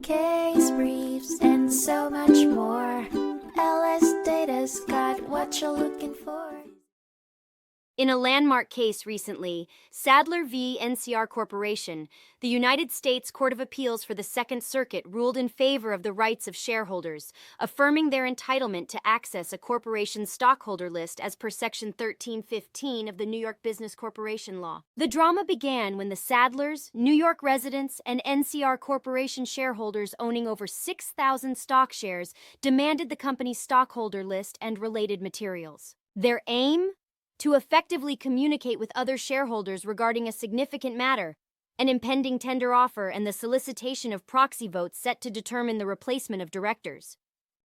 case briefs, and so much more. LSData's got what you're looking for. In a landmark case recently, Sadler v. NCR Corporation, the United States Court of Appeals for the Second Circuit ruled in favor of the rights of shareholders, affirming their entitlement to access a corporation's stockholder list as per Section 1315 of the New York Business Corporation Law. The drama began when the Sadlers, New York residents, and NCR Corporation shareholders owning over 6,000 stock shares demanded the company's stockholder list and related materials. Their aim? To effectively communicate with other shareholders regarding a significant matter, an impending tender offer and the solicitation of proxy votes set to determine the replacement of directors.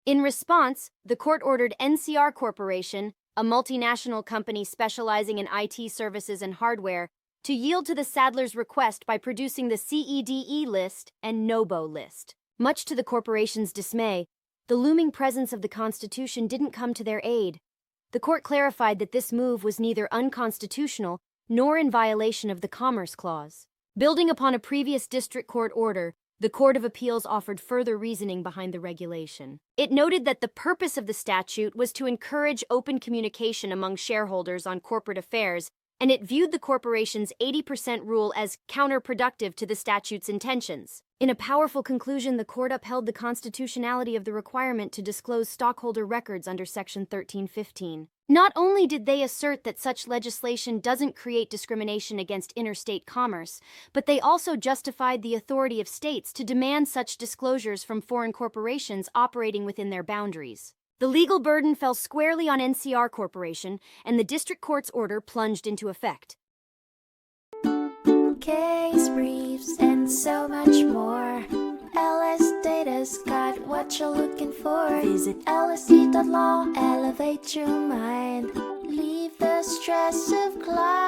In response, the court ordered NCR Corporation, a multinational company specializing in IT services and hardware, to yield to the Sadlers' request by producing the CEDE list and NOBO list. Much to the corporation's dismay, the looming presence of the Constitution didn't come to their aid. The court clarified that this move was neither unconstitutional nor in violation of the Commerce Clause. Building upon a previous district court order, the Court of Appeals offered further reasoning behind the regulation. It noted that the purpose of the statute was to encourage open communication among shareholders on corporate affairs, and it viewed the corporation's 80% rule as counterproductive to the statute's intentions. In a powerful conclusion, the court upheld the constitutionality of the requirement to disclose stockholder records under Section 1315. Not only did they assert that such legislation doesn't create discrimination against interstate commerce, but they also justified the authority of states to demand such disclosures from foreign corporations operating within their boundaries. The legal burden fell squarely on NCR Corporation, and the district court's order plunged into effect. Case briefs, and so much more. LSData's got what you're looking for. Visit lsd.law, elevate your mind. Leave the stress of climb.